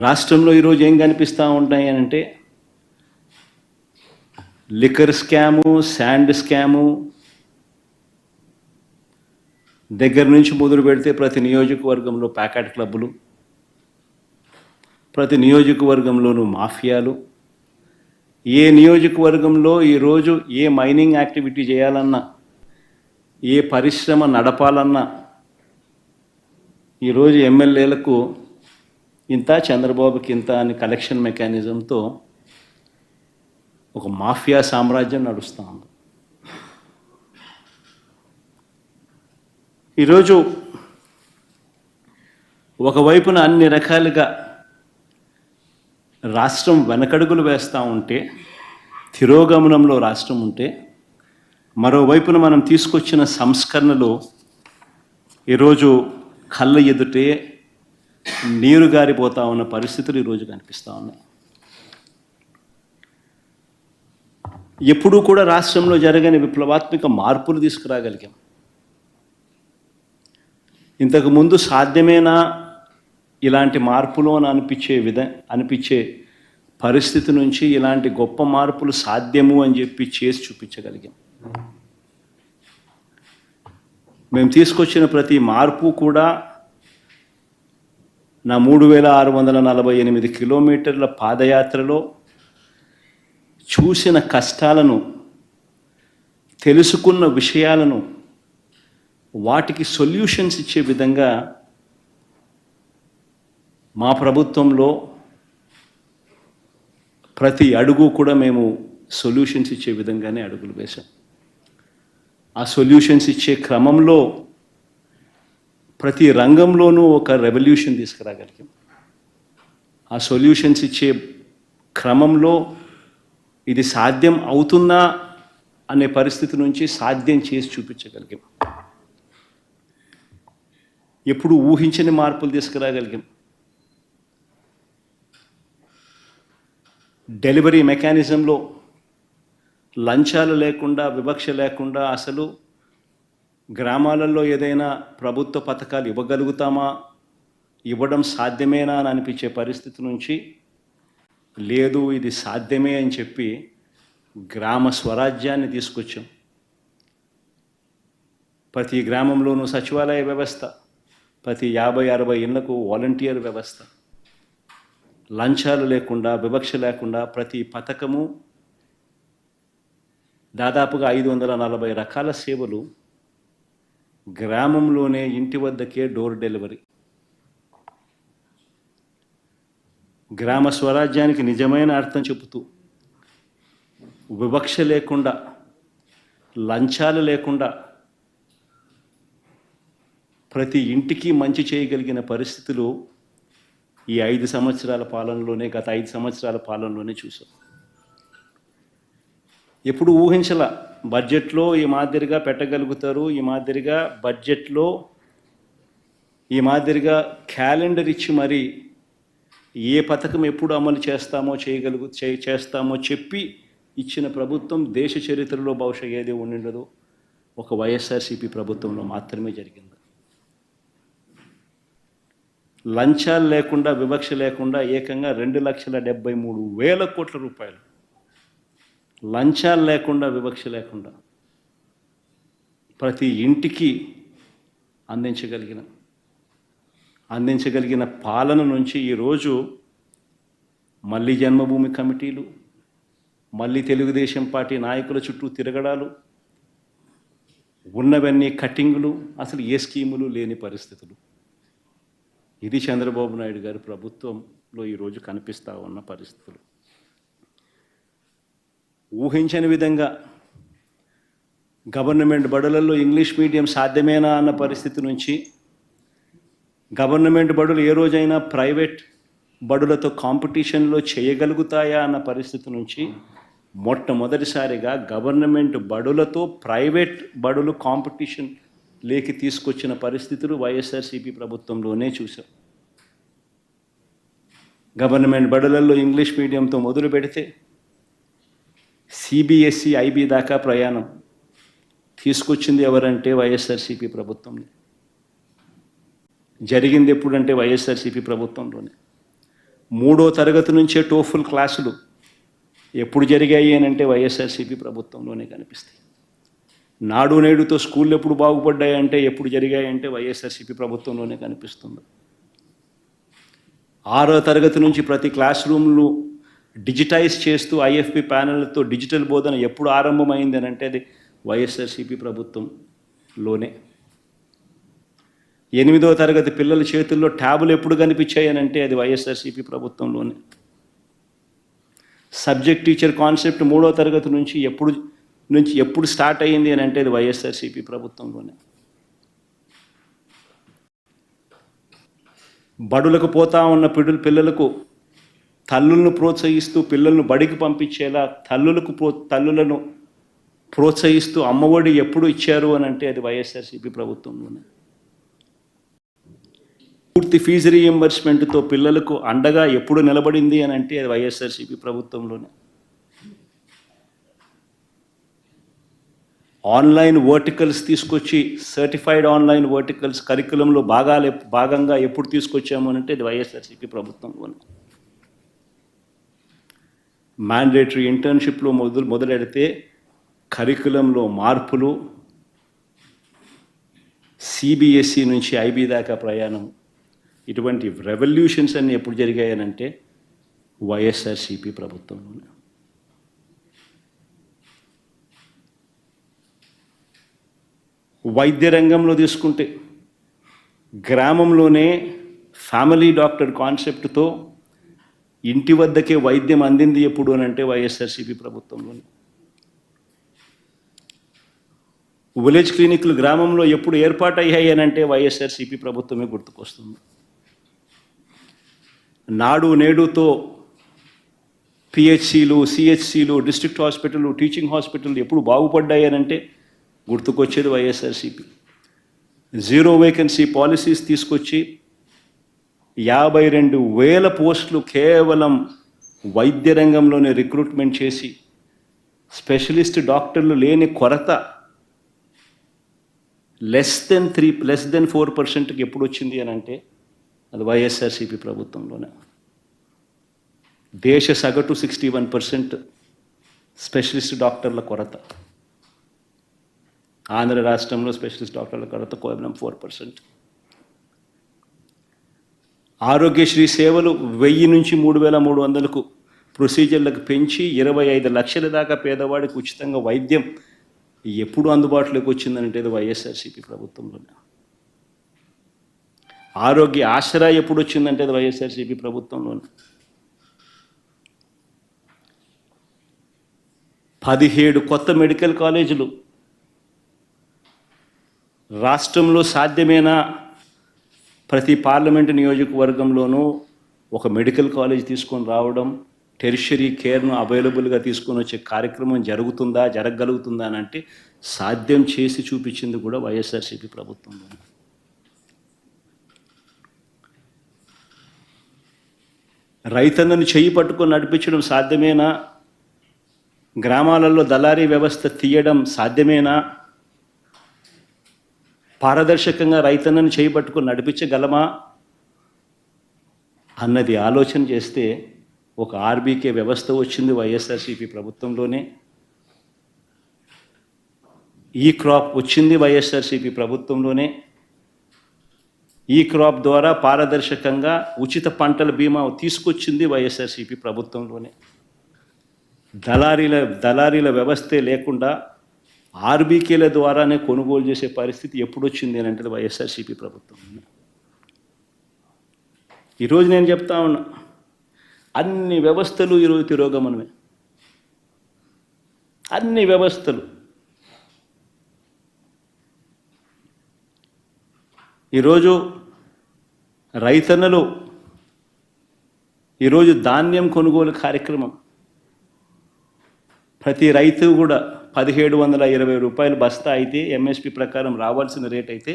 రాష్ట్రంలో ఈరోజు ఏం కనిపిస్తూ ఉంటాయి అని అంటే లిక్కర్ స్కాము, శాండ్ స్కాము దగ్గర నుంచి మొదలు పెడితే ప్రతి నియోజకవర్గంలో ప్యాకెట్ క్లబ్బులు, ప్రతి నియోజకవర్గంలోనూ మాఫియాలు. ఏ నియోజకవర్గంలో ఈరోజు ఏ మైనింగ్ యాక్టివిటీ చేయాలన్నా, ఏ పరిశ్రమ నడపాలన్నా ఈరోజు ఎమ్మెల్యేలకు ఇంత, చంద్రబాబుకి ఇంత అని కలెక్షన్ మెకానిజంతో ఒక మాఫియా సామ్రాజ్యం నడుస్తూ ఉంది. ఈరోజు ఒకవైపున అన్ని రకాలుగా రాష్ట్రం వెనకడుగులు వేస్తూ ఉంటే, తిరోగమనంలో రాష్ట్రం ఉంటే, మరోవైపున మనం తీసుకొచ్చిన సంస్కరణలు ఈరోజు కళ్ళ ఎదుటే నీరు గారిపోతూ ఉన్న పరిస్థితులు ఈరోజు కనిపిస్తూ ఉన్నాయి. ఎప్పుడూ కూడా రాష్ట్రంలో జరగని విప్లవాత్మక మార్పులు తీసుకురాగలిగాం. ఇంతకుముందు సాధ్యమేనా ఇలాంటి మార్పులు అని అనిపించే పరిస్థితి నుంచి ఇలాంటి గొప్ప మార్పులు సాధ్యము అని చెప్పి చేసి చూపించగలిగాం. మేము తీసుకొచ్చిన ప్రతి మార్పు కూడా నా 3648 కిలోమీటర్ల పాదయాత్రలో చూసిన కష్టాలను, తెలుసుకున్న విషయాలను, వాటికి సొల్యూషన్స్ ఇచ్చే విధంగా మా ప్రభుత్వంలో ప్రతి అడుగు కూడా మేము సొల్యూషన్స్ ఇచ్చే విధంగానే అడుగులు వేశాం. ఆ సొల్యూషన్స్ ఇచ్చే క్రమంలో ప్రతి రంగంలోనూ ఒక రెవల్యూషన్ తీసుకురాగలిగాం. ఆ సొల్యూషన్స్ ఇచ్చే క్రమంలో ఇది సాధ్యం అవుతుందా అనే పరిస్థితి నుంచి సాధ్యం చేసి చూపించగలిగాం. ఎప్పుడు ఊహించని మార్పులు తీసుకురాగలిగాం. డెలివరీ మెకానిజంలో లంచాలు లేకుండా, వివక్ష లేకుండా అసలు గ్రామాలలో ఏదైనా ప్రభుత్వ పథకాలు ఇవ్వగలుగుతామా, ఇవ్వడం సాధ్యమేనా అని అనిపించే పరిస్థితి నుంచి లేదు, ఇది సాధ్యమే అని చెప్పి గ్రామ స్వరాజ్యాన్ని తీసుకొచ్చాం. ప్రతి గ్రామంలోనూ సచివాలయ వ్యవస్థ, ప్రతి 50-60 ఇళ్లకు వాలంటీర్ వ్యవస్థ, లంచాలు లేకుండా, వివక్ష లేకుండా ప్రతి పథకము, దాదాపుగా 540 రకాల సేవలు గ్రామంలోనే ఇంటి వద్దకే డోర్ డెలివరీ. గ్రామ స్వరాజ్యానికి నిజమైన అర్థం చెబుతూ, వివక్ష లేకుండా, లంచాలు లేకుండా ప్రతి ఇంటికి మంచి చేయగలిగిన పరిస్థితులు ఈ 5 సంవత్సరాల పాలనలోనే, గత 5 సంవత్సరాల పాలనలోనే చూసాం. ఎప్పుడు ఊహించలా బడ్జెట్లో ఈ మాదిరిగా పెట్టగలుగుతారు, ఈ మాదిరిగా బడ్జెట్లో ఈ మాదిరిగా క్యాలెండర్ ఇచ్చి మరి ఏ పథకం ఎప్పుడు అమలు చేస్తామో చెప్పి ఇచ్చిన ప్రభుత్వం దేశ చరిత్రలో బహుశా ఏది ఉండిండదో ఒక వైఎస్ఆర్సీపీ ప్రభుత్వంలో మాత్రమే జరిగింది. లంచాలు లేకుండా, వివక్ష లేకుండా ఏకంగా 2,73,000 కోట్ల రూపాయలు లంచాలు లేకుండా, వివక్ష లేకుండా ప్రతి ఇంటికి అందించగలిగిన పాలన నుంచి ఈరోజు మళ్ళీ జన్మభూమి కమిటీలు, మళ్ళీ తెలుగుదేశం పార్టీ నాయకుల చుట్టూ తిరగడాలు, ఉన్నవన్నీ కట్టింగులు, అసలు ఏ స్కీములు లేని పరిస్థితులు. ఇది చంద్రబాబు నాయుడు గారి ప్రభుత్వంలో ఈరోజు కనిపిస్తూ ఉన్న పరిస్థితులు. ఊహించని విధంగా గవర్నమెంట్ బడులలో ఇంగ్లీష్ మీడియం సాధ్యమేనా అన్న పరిస్థితి నుంచి గవర్నమెంట్ బడులు ఏ రోజైనా ప్రైవేట్ బడులతో కాంపిటీషన్లో చేయగలుగుతాయా అన్న పరిస్థితి నుంచి మొట్టమొదటిసారిగా గవర్నమెంట్ బడులతో ప్రైవేట్ బడులు కాంపిటీషన్ లేకి తీసుకొచ్చిన పరిస్థితులు వైఎస్ఆర్సీపీ ప్రభుత్వంలోనే చూసాం. గవర్నమెంట్ బడులలో ఇంగ్లీష్ మీడియంతో మొదలు పెడితే సిబిఎస్ఈ, ఐబీ దాకా ప్రయాణం తీసుకొచ్చింది ఎవరంటే వైఎస్ఆర్సీపీ ప్రభుత్వంలో. జరిగింది ఎప్పుడంటే వైఎస్ఆర్సీపీ ప్రభుత్వంలోనే. 3వ తరగతి నుంచే టోఫుల్ క్లాసులు ఎప్పుడు జరిగాయి అని అంటే వైఎస్ఆర్సీపీ ప్రభుత్వంలోనే కనిపిస్తాయి. నాడు నేడుతో స్కూళ్ళు ఎప్పుడు బాగుపడ్డాయంటే ఎప్పుడు జరిగాయంటే వైఎస్ఆర్సీపీ ప్రభుత్వంలోనే కనిపిస్తుంది. 6వ తరగతి నుంచి ప్రతి క్లాస్ రూమ్లు డిజిటైజ్ చేస్తూ ఐఎఫ్పి ప్యానెళ్లతో డిజిటల్ బోధన ఎప్పుడు ఆరంభమైంది అని అంటే అది వైఎస్ఆర్సీపీ ప్రభుత్వంలోనే. 8వ తరగతి పిల్లల చేతుల్లో ట్యాబులు ఎప్పుడు కనిపించాయి అని అంటే అది వైఎస్ఆర్సీపీ ప్రభుత్వంలోనే. సబ్జెక్ట్ టీచర్ కాన్సెప్ట్ 3వ తరగతి నుంచి ఎప్పుడు స్టార్ట్ అయ్యింది అని అంటే అది వైఎస్ఆర్సీపీ ప్రభుత్వంలోనే. బడులకు పోతా ఉన్న పిల్లలకు తల్లులను ప్రోత్సహిస్తూ పిల్లలను బడికి పంపించేలా తల్లులను ప్రోత్సహిస్తూ అమ్మఒడి ఎప్పుడు ఇచ్చారు అని అంటే అది వైఎస్ఆర్సీపీ ప్రభుత్వంలోనే. పూర్తి ఫీజు రీఎంబర్స్మెంట్తో పిల్లలకు అండగా ఎప్పుడు నిలబడింది అని అంటే అది వైఎస్ఆర్సీపీ ప్రభుత్వంలోనే. ఆన్లైన్ వర్టికల్స్ తీసుకొచ్చి సర్టిఫైడ్ ఆన్లైన్ వర్టికల్స్ కరికులంలో భాగంగా ఎప్పుడు తీసుకొచ్చాము అని అంటే అది వైఎస్ఆర్సీపీ ప్రభుత్వంలోనే. మ్యాండేటరీ ఇంటర్న్షిప్లో మొదలెడితే కరికులంలో మార్పులు, సిబిఎస్ఈ నుంచి ఐబీ దాకా ప్రయాణం, ఇటువంటి రెవల్యూషన్స్ అన్నీ ఎప్పుడు జరిగాయనంటే వైఎస్ఆర్సీపీ ప్రభుత్వంలోనే. వైద్య రంగంలో తీసుకుంటే గ్రామంలోనే ఫ్యామిలీ డాక్టర్ కాన్సెప్ట్తో ఇంటి వద్దకే వైద్యం అందింది ఎప్పుడు అని అంటే వైఎస్ఆర్సీపీ ప్రభుత్వంలోనే. విలేజ్ క్లినిక్లు గ్రామంలో ఎప్పుడు ఏర్పాటయ్యాయి అని అంటే వైఎస్ఆర్సీపీ ప్రభుత్వమే గుర్తుకొస్తుంది. నాడు నేడుతో పిహెచ్సిలు, సిహెచ్సిలు, డిస్ట్రిక్ట్ హాస్పిటల్, టీచింగ్ హాస్పిటల్ ఎప్పుడు బాగుపడ్డాయి అని అంటే గుర్తుకొచ్చేది వైఎస్ఆర్సీపీ. 0 వేకెన్సీ పాలసీస్ తీసుకొచ్చి 52,000 పోస్టులు కేవలం వైద్య రంగంలోనే రిక్రూట్మెంట్ చేసి స్పెషలిస్ట్ డాక్టర్లు లేని కొరత లెస్ దెన్ 4%కి ఎప్పుడు వచ్చింది అని అంటే అది వైఎస్ఆర్సీపీ ప్రభుత్వంలోనే. దేశ సగటు 61% స్పెషలిస్ట్ డాక్టర్ల కొరత. ఆంధ్ర రాష్ట్రంలో స్పెషలిస్ట్ డాక్టర్ల కొరత కేవలం 4%. ఆరోగ్యశ్రీ సేవలు 1000 నుంచి 3,300కు ప్రొసీజర్లకు పెంచి 25 లక్షల దాకా పేదవాడికి ఉచితంగా వైద్యం ఎప్పుడు అందుబాటులోకి వచ్చిందంటే అది వైఎస్ఆర్సీపీ ప్రభుత్వంలోనే. ఆరోగ్య ఆసరా ఎప్పుడు వచ్చిందంటే అది వైఎస్ఆర్సీపీ ప్రభుత్వంలోనే. 17 కొత్త మెడికల్ కాలేజీలు రాష్ట్రంలో సాధ్యమేనా? ప్రతి పార్లమెంటు నియోజకవర్గంలోనూ ఒక మెడికల్ కాలేజ్ తీసుకొని రావడం, టెరిషరీ కేర్ను అవైలబుల్గా తీసుకొని వచ్చే కార్యక్రమం జరగగలుగుతుందా అని అంటే సాధ్యం చేసి చూపించింది కూడా వైఎస్ఆర్సీపీ ప్రభుత్వంలో. రైతన్నను చెయ్యి పట్టుకొని నడిపించడం సాధ్యమేనా? గ్రామాలలో దళారీ వ్యవస్థ తీయడం సాధ్యమేనా? పారదర్శకంగా రైతన్నను చేయి పట్టుకొని నడిపించగలమా అన్నది ఆలోచన చేస్తే ఒక ఆర్బీకే వ్యవస్థ వచ్చింది వైఎస్ఆర్సీపీ ప్రభుత్వంలోనే. ఈ క్రాప్ వచ్చింది వైఎస్ఆర్సీపీ ప్రభుత్వంలోనే. ఈ క్రాప్ ద్వారా పారదర్శకంగా ఉచిత పంటల బీమా తీసుకొచ్చింది వైఎస్ఆర్సీపీ ప్రభుత్వంలోనే. దళారీల వ్యవస్థే లేకుండా ఆర్బీకేల ద్వారానే కొనుగోలు చేసే పరిస్థితి ఎప్పుడు వచ్చింది అని అంటే వైఎస్ఆర్సీపీ ప్రభుత్వం. ఈరోజు నేను చెప్తా ఉన్నా, అన్ని వ్యవస్థలు ఈరోజు తిరోగమనమే. అన్ని వ్యవస్థలు ఈరోజు రైతన్నలు ఈరోజు ధాన్యం కొనుగోలు కార్యక్రమం ప్రతి రైతు కూడా 1,720 రూపాయలు బస్తా అయితే ఎంఎస్పి ప్రకారం రావాల్సిన రేట్ అయితే